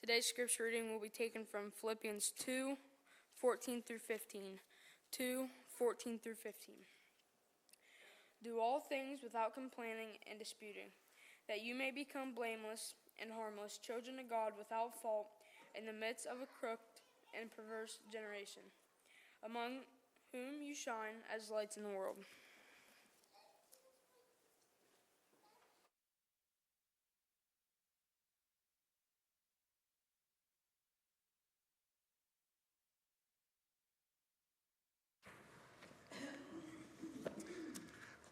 Today's scripture reading will be taken from Philippians 2:14 through 15. 2:14 through 15. Do all things without complaining and disputing, that you may become blameless and harmless, children of God without fault, in the midst of a crooked and perverse generation, among whom you shine as lights in the world.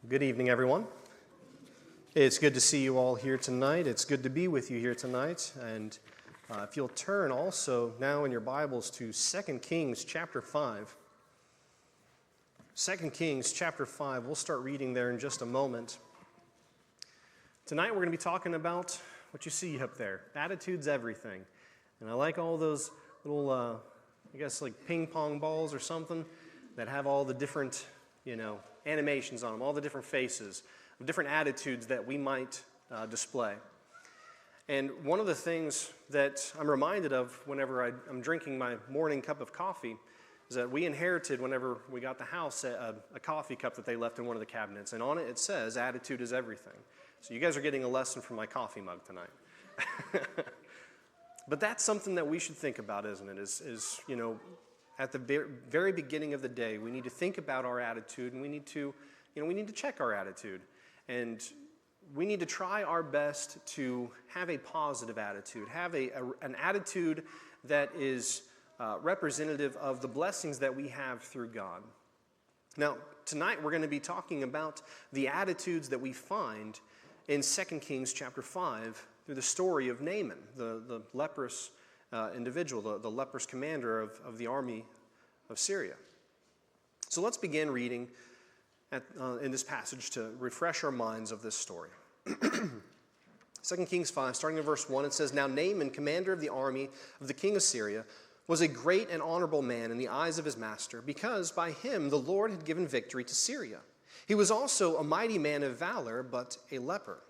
Good evening, everyone. It's good to see you all here tonight. It's good to be with you here tonight. And if you'll turn also now in your Bibles to 2 Kings chapter 5. 2 Kings chapter 5. We'll start reading there in just a moment. Tonight we're going to be talking about what you see up there. Attitude's everything. And I like all those little, I guess like ping pong balls or something that have all the different, animations on them, all the different faces, different attitudes that we might display. And one of the things that I'm reminded of whenever I'm drinking my morning cup of coffee is that we inherited, whenever we got the house, a coffee cup that they left in one of the cabinets. And on it says, attitude is everything. So you guys are getting a lesson from my coffee mug tonight. But that's something that we should think about, isn't it? Is at the very beginning of the day, we need to think about our attitude, and we need to check our attitude. And we need to try our best to have a positive attitude, have an attitude that is representative of the blessings that we have through God. Now, tonight we're going to be talking about the attitudes that we find in 2 Kings chapter 5 through the story of Naaman, the leprous individual, the leprous commander of the army of Syria. So let's begin reading in this passage to refresh our minds of this story. 2 Kings 5, starting in verse 1, it says, Now Naaman, commander of the army of the king of Syria, was a great and honorable man in the eyes of his master, because by him the Lord had given victory to Syria. He was also a mighty man of valor, but a leper.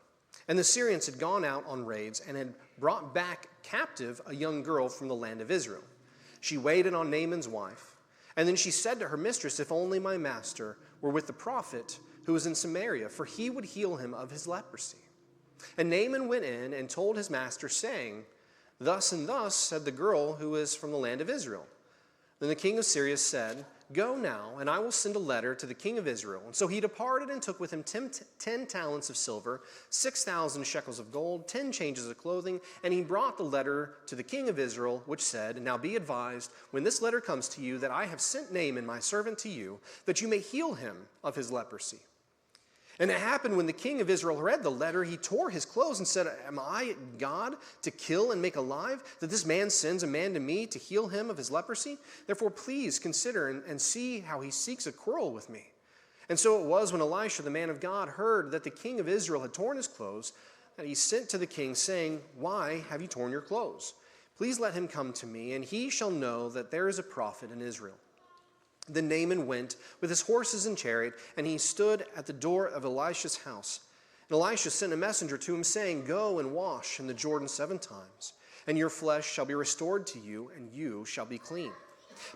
And the Syrians had gone out on raids and had brought back captive a young girl from the land of Israel. She waited on Naaman's wife, and then she said to her mistress, If only my master were with the prophet who was in Samaria, for he would heal him of his leprosy. And Naaman went in and told his master, saying, Thus and thus said the girl who is from the land of Israel. Then the king of Syria said, Go now, and I will send a letter to the king of Israel. And so he departed and took with him 10 talents of silver, 6,000 shekels of gold, 10 changes of clothing, and he brought the letter to the king of Israel, which said, Now be advised, when this letter comes to you, that I have sent Naaman my servant to you, that you may heal him of his leprosy. And it happened when the king of Israel read the letter, he tore his clothes and said, Am I God to kill and make alive, that this man sends a man to me to heal him of his leprosy? Therefore, please consider and see how he seeks a quarrel with me. And so it was when Elisha, the man of God, heard that the king of Israel had torn his clothes, that he sent to the king, saying, Why have you torn your clothes? Please let him come to me, and he shall know that there is a prophet in Israel. Then Naaman went with his horses and chariot, and he stood at the door of Elisha's house. And Elisha sent a messenger to him, saying, Go and wash in the Jordan 7 times, and your flesh shall be restored to you, and you shall be clean.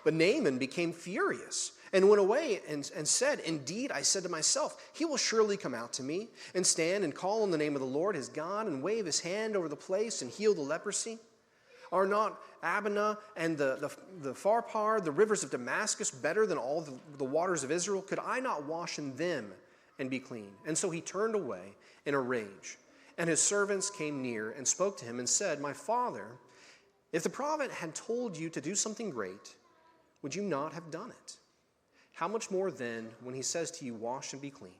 But Naaman became furious, and went away and said, Indeed, I said to myself, he will surely come out to me, and stand and call on the name of the Lord his God, and wave his hand over the place, and heal the leprosy. Are not Abana and the Pharpar, the rivers of Damascus, better than all the waters of Israel? Could I not wash in them and be clean? And so he turned away in a rage. And his servants came near and spoke to him and said, My father, if the prophet had told you to do something great, would you not have done it? How much more then when he says to you, Wash and be clean?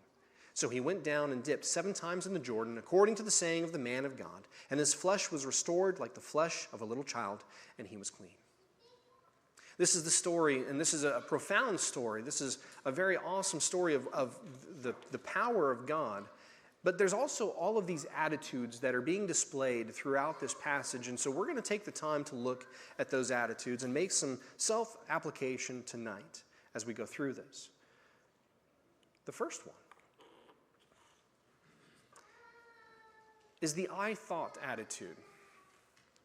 So he went down and dipped 7 times in the Jordan, according to the saying of the man of God. And his flesh was restored like the flesh of a little child, and he was clean. This is the story, and this is a profound story. This is a very awesome story of the power of God. But there's also all of these attitudes that are being displayed throughout this passage. And so we're going to take the time to look at those attitudes and make some self-application tonight as we go through this. The first one is the I thought attitude.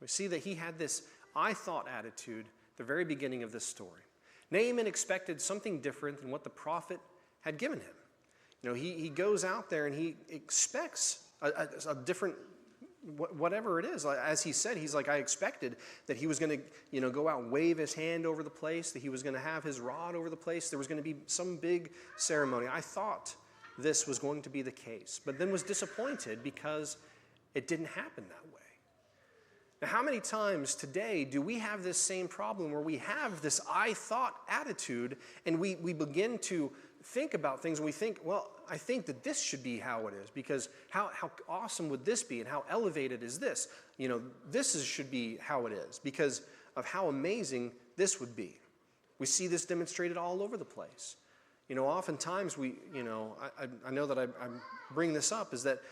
We see that he had this I thought attitude at the very beginning of this story. Naaman expected something different than what the prophet had given him. He goes out there and he expects a different, whatever it is. As he said, he's like, I expected that he was going to, go out and wave his hand over the place, that he was going to have his rod over the place. There was going to be some big ceremony. I thought this was going to be the case, but then was disappointed because it didn't happen that way. Now, how many times today do we have this same problem where we have this I thought attitude and we begin to think about things and we think, well, I think that this should be how it is because how awesome would this be and how elevated is this? Should be how it is because of how amazing this would be. We see this demonstrated all over the place. Oftentimes I know that I bring this up is that,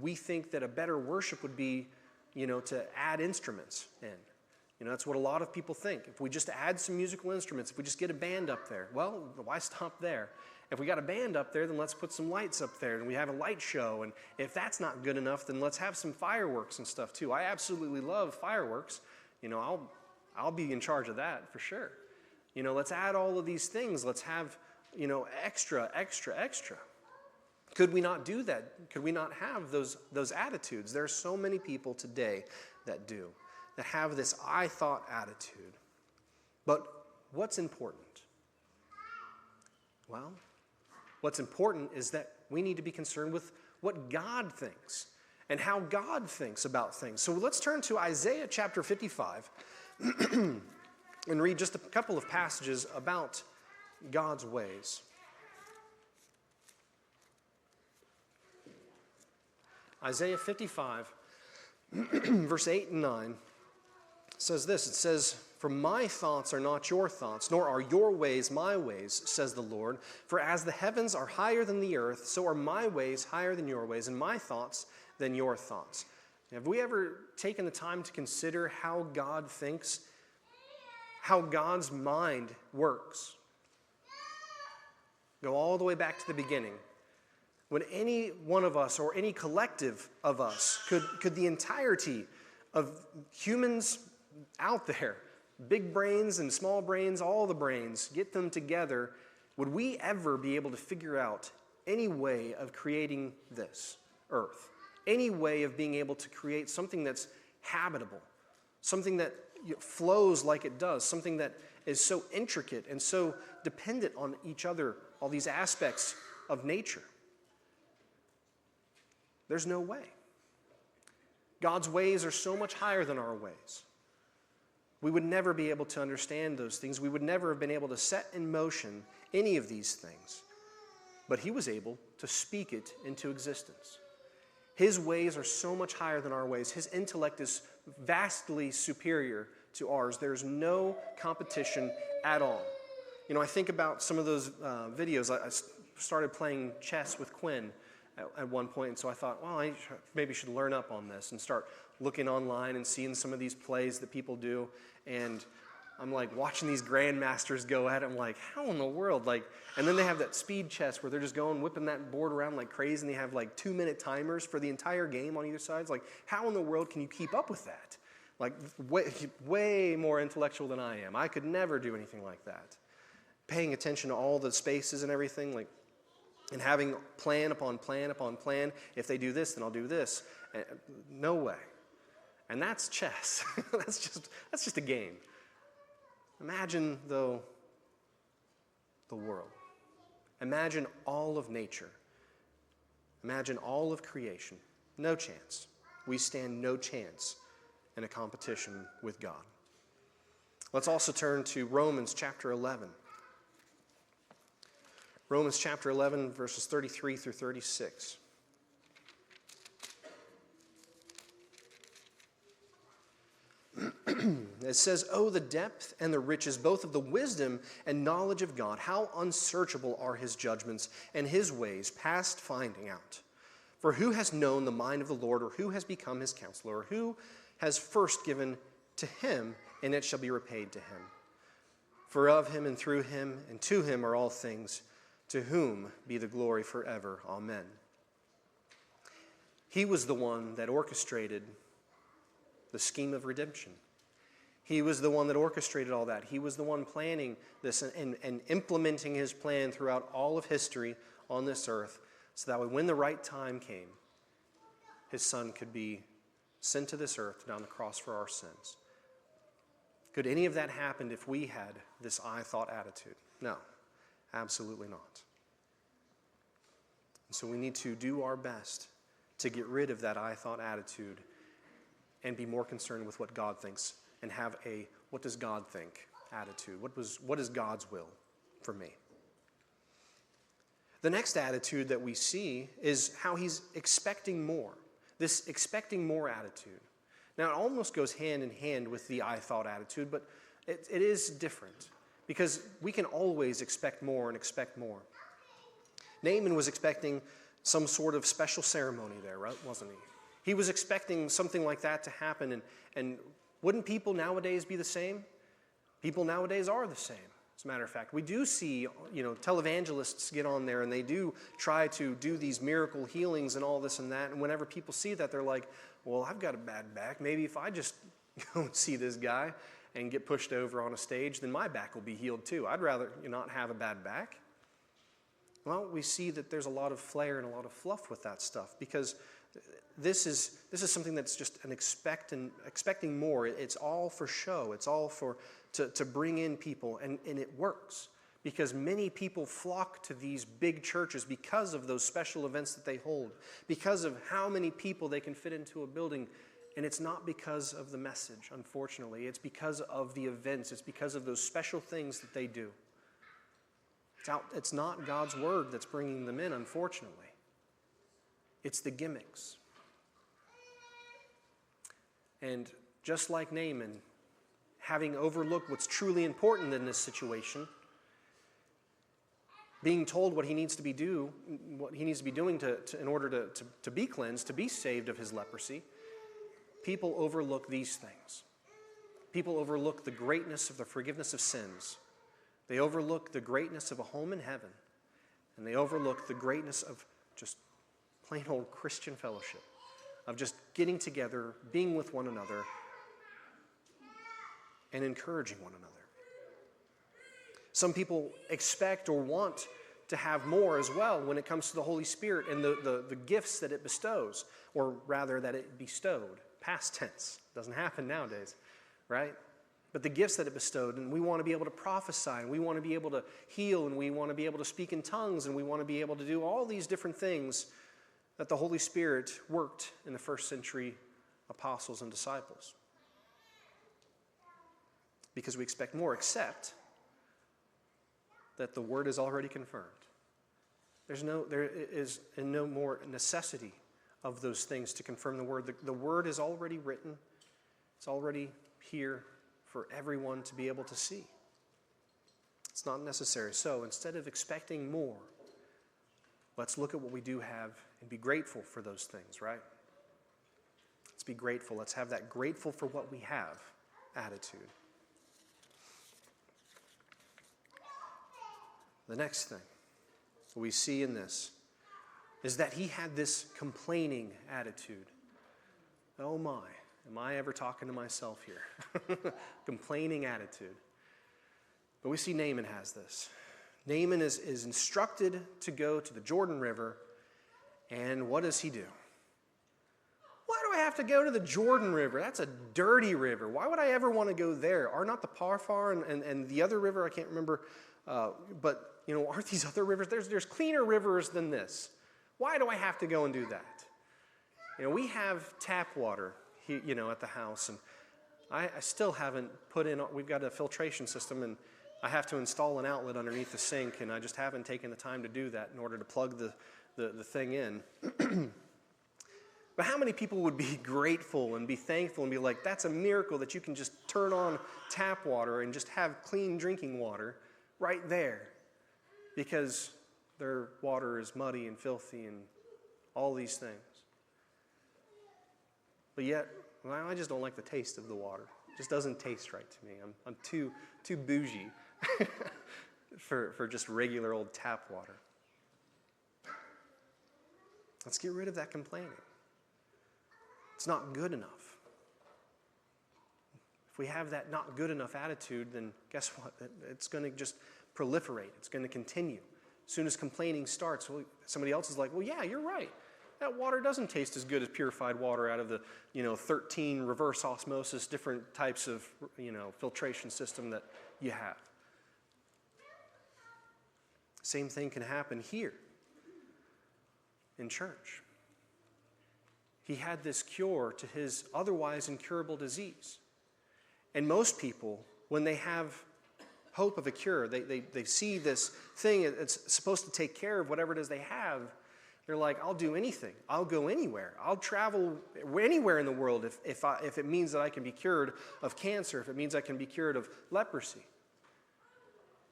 we think that a better worship would be, to add instruments in. That's what a lot of people think. If we just add some musical instruments, if we just get a band up there, well, why stop there? If we got a band up there, then let's put some lights up there and we have a light show. And if that's not good enough, then let's have some fireworks and stuff too. I absolutely love fireworks. I'll be in charge of that for sure. Let's add all of these things. Let's have, extra. Could we not do that? Could we not have those attitudes? There are so many people today that do, that have this I thought attitude. But what's important? Well, what's important is that we need to be concerned with what God thinks and how God thinks about things. So let's turn to Isaiah chapter 55 and read just a couple of passages about God's ways. Isaiah 55, verse 8 and 9 says this. It says, "For my thoughts are not your thoughts, nor are your ways my ways, says the Lord. For as the heavens are higher than the earth, so are my ways higher than your ways, and my thoughts than your thoughts." Have we ever taken the time to consider how God thinks, how God's mind works? Go all the way back to the beginning. When any one of us or any collective of us could the entirety of humans out there, big brains and small brains, all the brains, get them together, would we ever be able to figure out any way of creating this earth? Any way of being able to create something that's habitable, something that flows like it does, something that is so intricate and so dependent on each other, all these aspects of nature? There's no way. God's ways are so much higher than our ways. We would never be able to understand those things. We would never have been able to set in motion any of these things. But he was able to speak it into existence. His ways are so much higher than our ways. His intellect is vastly superior to ours. There's no competition at all. I think about some of those videos. I started playing chess with Quinn at one point, and so I thought, well, I maybe should learn up on this and start looking online and seeing some of these plays that people do, and I'm like watching these grandmasters go at it. I'm like, how in the world? And then they have that speed chess where they're just going, whipping that board around like crazy, and they have 2-minute timers for the entire game on either side. It's like, how in the world can you keep up with that? Way more intellectual than I am. I could never do anything like that. Paying attention to all the spaces and everything, and having plan upon plan upon plan. If they do this, then I'll do this. No way. And that's chess. That's just a game. Imagine, though, the world. Imagine all of nature. Imagine all of creation. No chance. We stand no chance in a competition with God. Let's also turn to Romans chapter 11. Romans chapter 11, verses 33 through 36. It says, "Oh, the depth and the riches, both of the wisdom and knowledge of God. How unsearchable are his judgments and his ways past finding out. For who has known the mind of the Lord, or who has become his counselor, or who has first given to him, and it shall be repaid to him? For of him and through him and to him are all things, to whom be the glory forever. Amen." He was the one that orchestrated the scheme of redemption. He was the one that orchestrated all that. He was the one planning this and implementing his plan throughout all of history on this earth, so that when the right time came, his son could be sent to this earth down the cross for our sins. Could any of that happen if we had this I thought attitude? No, absolutely not. And so we need to do our best to get rid of that I thought attitude and be more concerned with what God thinks and have a what does God think attitude. What is God's will for me? The next attitude that we see is how he's expecting more. This expecting more attitude. Now, it almost goes hand in hand with the I thought attitude, but it is different because we can always expect more and expect more. Naaman was expecting some sort of special ceremony there, right? Wasn't he? He was expecting something like that to happen, and wouldn't people nowadays be the same? People nowadays are the same. As a matter of fact, we do see, televangelists get on there and they do try to do these miracle healings and all this and that. And whenever people see that, they're like, well, I've got a bad back. Maybe if I just go and see this guy and get pushed over on a stage, then my back will be healed too. I'd rather not have a bad back. Well, we see that there's a lot of flair and a lot of fluff with that stuff because this is something that's just an expecting more. It's all for show. It's all to bring in people, and it works because many people flock to these big churches because of those special events that they hold, because of how many people they can fit into a building. And it's not because of the message, unfortunately. It's because of the events. It's because of those special things that they do. It's not God's word that's bringing them in, unfortunately. It's the gimmicks. And just like Naaman, having overlooked what's truly important in this situation, being told what he needs to be doing in order to be cleansed, to be saved of his leprosy, people overlook these things. People overlook the greatness of the forgiveness of sins. They overlook the greatness of a home in heaven. And they overlook the greatness of just plain old Christian fellowship, of just getting together, being with one another, and encouraging one another. Some people expect or want to have more as well when it comes to the Holy Spirit and the gifts that it bestows, or rather that it bestowed. Past tense. Doesn't happen nowadays, right? But the gifts that it bestowed, and we want to be able to prophesy, and we want to be able to heal, and we want to be able to speak in tongues, and we want to be able to do all these different things that the Holy Spirit worked in the first century apostles and disciples. Because we expect more, except that the word is already confirmed. There is no more necessity of those things to confirm the word. The word is already written. It's already here for everyone to be able to see. It's not necessary. So instead of expecting more, let's look at what we do have and be grateful for those things, right? Let's be grateful. Let's have that grateful for what we have attitude. The next thing we see in this is that he had this complaining attitude. Oh my, am I ever talking to myself here? Complaining attitude. But we see Naaman has this. Naaman is instructed to go to the Jordan River, and what does he do? Why do I have to go to the Jordan River? That's a dirty river. Why would I ever want to go there? Are not the Parfar and the other river, I can't remember, but aren't these other rivers? There's cleaner rivers than this. Why do I have to go and do that? We have tap water, at the house, and I still haven't put in. We've got a filtration system, and I have to install an outlet underneath the sink, and I just haven't taken the time to do that in order to plug the thing in. But how many people would be grateful and be thankful and be like, that's a miracle that you can just turn on tap water and just have clean drinking water right there, because their water is muddy and filthy and all these things. But yet, I just don't like the taste of the water. It just doesn't taste right to me. I'm too bougie for just regular old tap water. Let's get rid of that complaining. It's not good enough. If we have that not good enough attitude, then guess what? It's going to just proliferate. It's going to continue. As soon as complaining starts, somebody else is like, well, yeah, you're right. That water doesn't taste as good as purified water out of the, 13 reverse osmosis, different types of, filtration system that you have. Same thing can happen here in church. He had this cure to his otherwise incurable disease. And most people, when they have hope of a cure, they see this thing that's supposed to take care of whatever it is they have. They're like, I'll do anything. I'll go anywhere. I'll travel anywhere in the world if it means that I can be cured of cancer, if it means I can be cured of leprosy.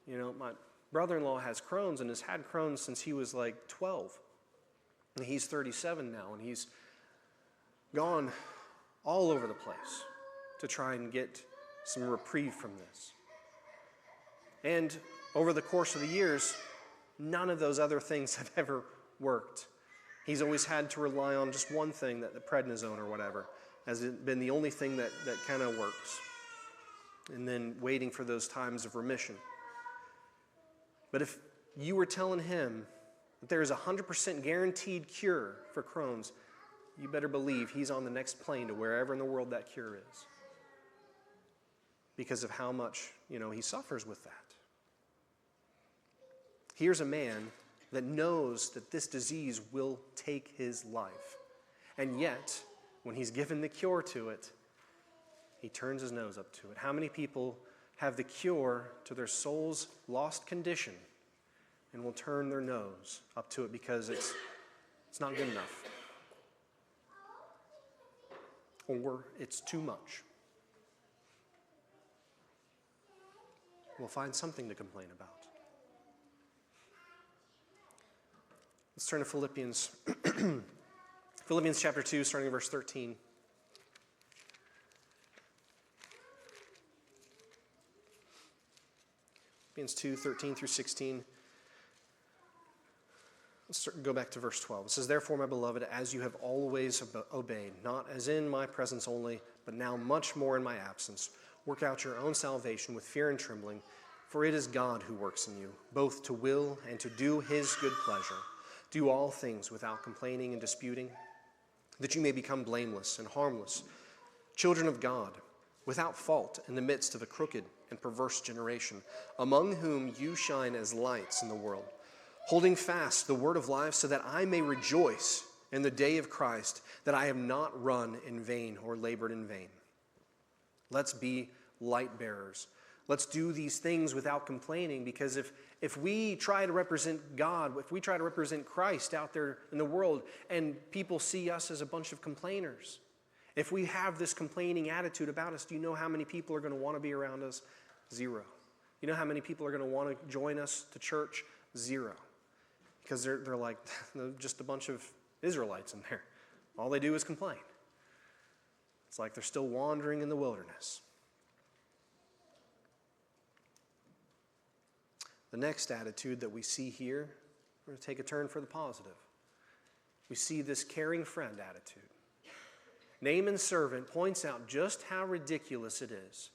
My brother-in-law has Crohn's and has had Crohn's since he was like 12. And he's 37 now, and he's gone all over the place to try and get some reprieve from this. And over the course of the years, none of those other things have ever worked. He's always had to rely on just one thing, that the prednisone or whatever, has been the only thing that kind of works. And then waiting for those times of remission. But if you were telling him that there is a 100% guaranteed cure for Crohn's, you better believe he's on the next plane to wherever in the world that cure is. Because of how much, he suffers with that. Here's a man that knows that this disease will take his life. And yet, when he's given the cure to it, he turns his nose up to it. How many people have the cure to their soul's lost condition and will turn their nose up to it because it's not good enough? Or it's too much. We'll find something to complain about. Let's turn to Philippians. Philippians chapter 2, starting in verse 13. Philippians 2, 13 through 16. Let's go back to verse 12. It says, "Therefore, my beloved, as you have always obeyed, not as in my presence only, but now much more in my absence, work out your own salvation with fear and trembling, for it is God who works in you, both to will and to do his good pleasure. Do all things without complaining and disputing, that you may become blameless and harmless, children of God, without fault in the midst of a crooked and perverse generation, among whom you shine as lights in the world, holding fast the word of life, so that I may rejoice in the day of Christ, that I have not run in vain or labored in vain." Let's be light bearers. Let's do these things without complaining, because if we try to represent God, if we try to represent Christ out there in the world, and people see us as a bunch of complainers, if we have this complaining attitude about us, do you know how many people are going to want to be around us? Zero. You know how many people are going to want to join us to church? Zero. Because they're like just a bunch of Israelites in there. All they do is complain. It's like they're still wandering in the wilderness. The next attitude that we see here, we're going to take a turn for the positive. We see this caring friend attitude. Naaman's servant points out just how ridiculous it is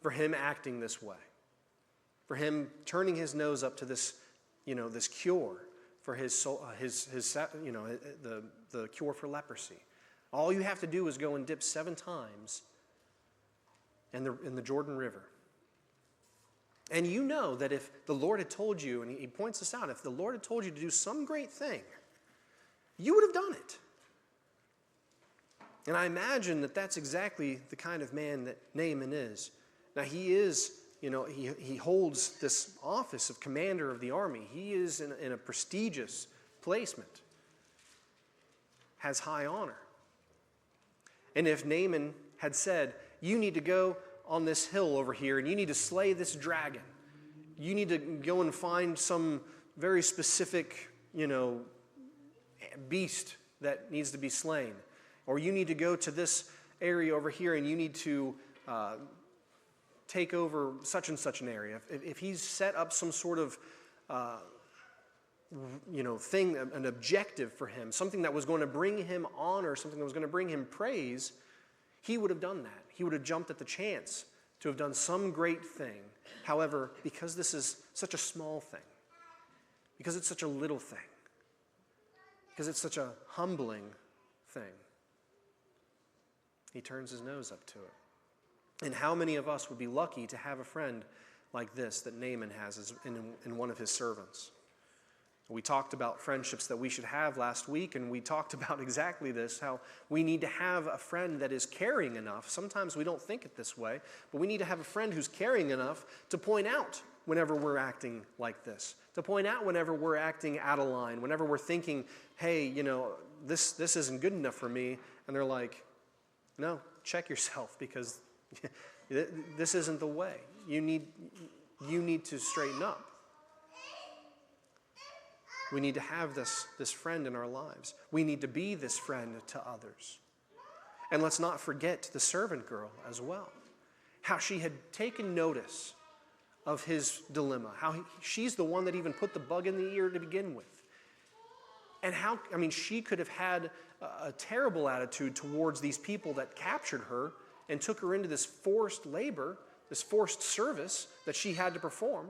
for him acting this way, for him turning his nose up to this, this cure for his soul, the cure for leprosy. All you have to do is go and dip 7 times in the Jordan River. And you know that if the Lord had told you, and he points this out, if the Lord had told you to do some great thing, you would have done it. And I imagine that that's exactly the kind of man that Naaman is. Now he is, he holds this office of commander of the army. He is in a prestigious placement, has high honor. And if Naaman had said, you need to go on this hill over here, and you need to slay this dragon. You need to go and find some very specific, beast that needs to be slain. Or you need to go to this area over here, and you need to take over such and such an area. If he's set up some sort of, thing, an objective for him, something that was going to bring him honor, something that was going to bring him praise, he would have done that. He would have jumped at the chance to have done some great thing. However, because this is such a small thing, because it's such a little thing, because it's such a humbling thing, he turns his nose up to it. And how many of us would be lucky to have a friend like this that Naaman has in one of his servants? We talked about friendships that we should have last week, and we talked about exactly this, how we need to have a friend that is caring enough. Sometimes we don't think it this way, but we need to have a friend who's caring enough to point out whenever we're acting like this, to point out whenever we're acting out of line, whenever we're thinking, hey, this isn't good enough for me, and they're like, no, check yourself, because this isn't the way. You need to straighten up. We need to have this friend in our lives. We need to be this friend to others. And let's not forget the servant girl as well. How she had taken notice of his dilemma. How she's the one that even put the bug in the ear to begin with. And she could have had a terrible attitude towards these people that captured her and took her into this forced labor, this forced service that she had to perform.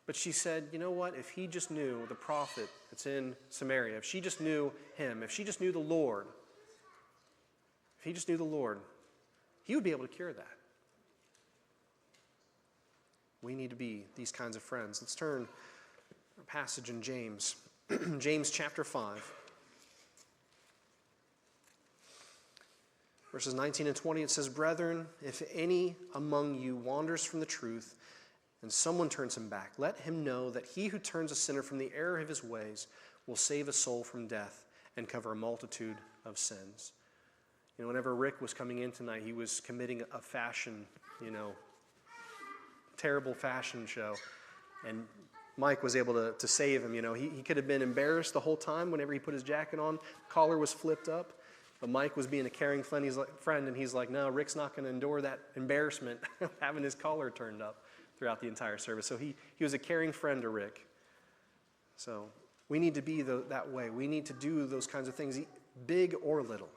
But she said, you know what, if he just knew the prophet that's in Samaria, if she just knew him, if she just knew the Lord, he would be able to cure that. We need to be these kinds of friends. Let's turn our passage in James. James chapter 5. Verses 19 and 20, it says, Brethren, if any among you wanders from the truth, and someone turns him back, let him know that he who turns a sinner from the error of his ways will save a soul from death and cover a multitude of sins. Whenever Rick was coming in tonight, he was committing a fashion, terrible fashion show. And Mike was able to save him. He could have been embarrassed the whole time whenever he put his jacket on. Collar was flipped up. But Mike was being a caring friend, and he's like, no, Rick's not going to endure that embarrassment having his collar turned up throughout the entire service. So he was a caring friend to Rick. So we need to be that way. We need to do those kinds of things, big or little.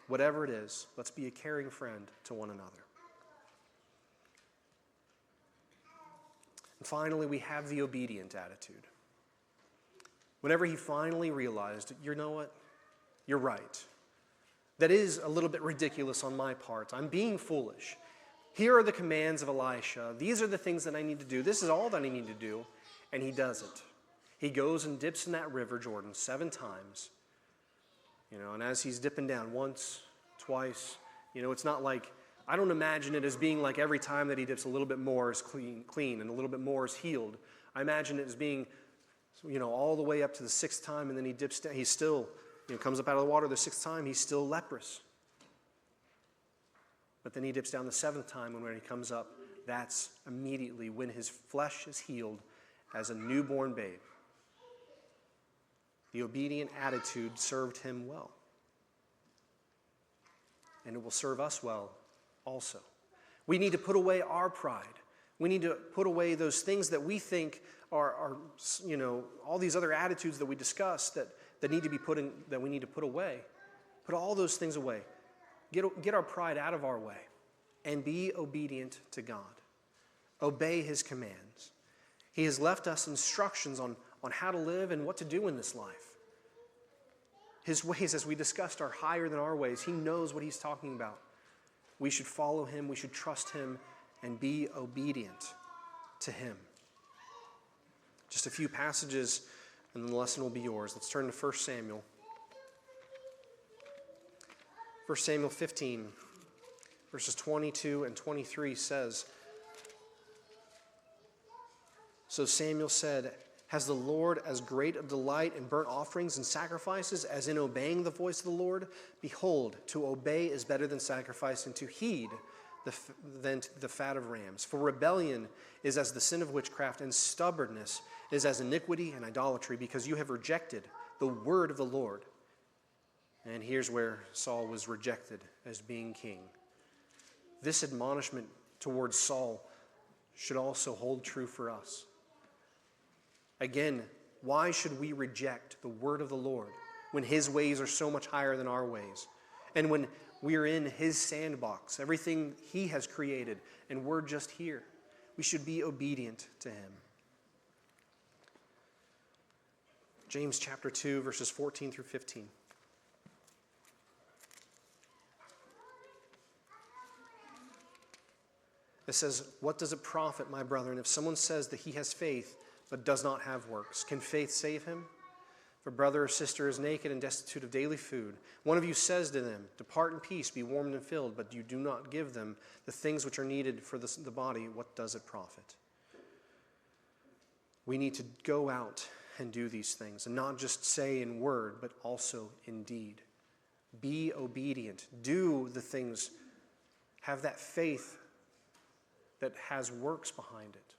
Whatever it is, let's be a caring friend to one another. And finally, we have the obedient attitude. Whenever he finally realized, you know what? You're right. That is a little bit ridiculous on my part. I'm being foolish. Here are the commands of Elisha. These are the things that I need to do. This is all that I need to do. And he does it. He goes and dips in that river, Jordan, 7 times. And as he's dipping down once, twice, it's not like, I don't imagine it as being like every time that he dips a little bit more is clean and a little bit more is healed. I imagine it as being, all the way up to the 6th time, and then he dips down. He's still, comes up out of the water the 6th time, he's still leprous. But then he dips down the 7th time, and when he comes up, that's immediately when his flesh is healed as a newborn babe. The obedient attitude served him well. And it will serve us well also. We need to put away our pride. We need to put away those things that we think are all these other attitudes that we discussed that we need to put away. Put all those things away. Get our pride out of our way and be obedient to God. Obey his commands. He has left us instructions on how to live and what to do in this life. His ways, as we discussed, are higher than our ways. He knows what he's talking about. We should follow him, we should trust him, and be obedient to him. Just a few passages, and then the lesson will be yours. Let's turn to 1 Samuel. 1 Samuel 15, verses 22 and 23 says, So Samuel said, Has the Lord as great a delight in burnt offerings and sacrifices as in obeying the voice of the Lord? Behold, to obey is better than sacrifice, and to heed than the fat of rams. For rebellion is as the sin of witchcraft, and stubbornness is as iniquity and idolatry, because you have rejected the word of the Lord. And here's where Saul was rejected as being king. This admonishment towards Saul should also hold true for us. Again, why should we reject the word of the Lord when his ways are so much higher than our ways? And when We are in his sandbox, everything he has created, and we're just here. We should be obedient to him. James chapter 2, verses 14 through 15. It says, "What does it profit, my brethren, if someone says that he has faith but does not have works? Can faith save him? If a brother or sister is naked and destitute of daily food, one of you says to them, 'Depart in peace, be warmed and filled,' but you do not give them the things which are needed for the body, what does it profit?" We need to go out and do these things, and not just say in word, but also in deed. Be obedient. Do the things. Have that faith that has works behind it.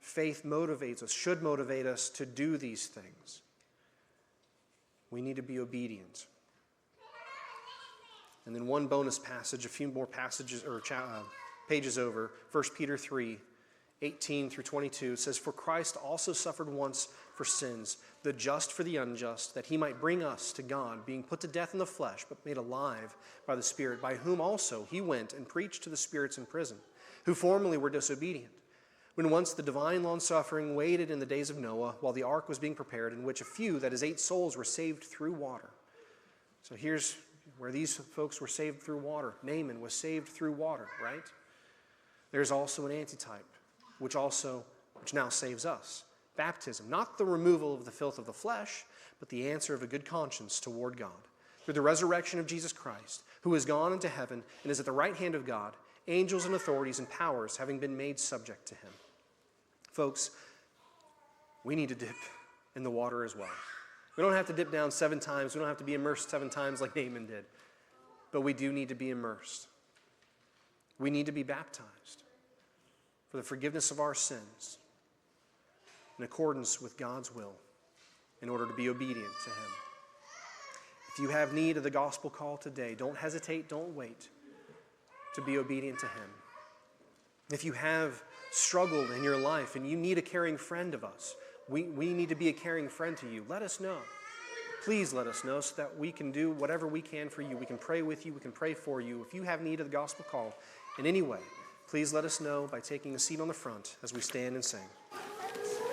Faith motivates us, should motivate us to do these things. We need to be obedient. And then one bonus passage, a few more passages or pages over, 1 Peter 3, 18 through 22, says, "For Christ also suffered once for sins, the just for the unjust, that he might bring us to God, being put to death in the flesh, but made alive by the Spirit, by whom also he went and preached to the spirits in prison, who formerly were disobedient, when once the divine long-suffering waited in the days of Noah, while the ark was being prepared, in which a few, that is 8 souls, were saved through water." So here's where these folks were saved through water. Naaman was saved through water, right? There's also an antitype, which now saves us. Baptism, not the removal of the filth of the flesh, but the answer of a good conscience toward God. Through the resurrection of Jesus Christ, who has gone into heaven and is at the right hand of God, angels and authorities and powers having been made subject to him. Folks, we need to dip in the water as well. We don't have to dip down 7 times. We don't have to be immersed 7 times like Naaman did. But we do need to be immersed. We need to be baptized for the forgiveness of our sins in accordance with God's will in order to be obedient to him. If you have need of the gospel call today, don't hesitate, don't wait to be obedient to him. If you have struggled in your life and you need a caring friend of us, we need to be a caring friend to you. Let us know. Please let us know so that we can do whatever we can for you. We can pray with you. We can pray for you. If you have need of the gospel call in any way, please let us know by taking a seat on the front as we stand and sing.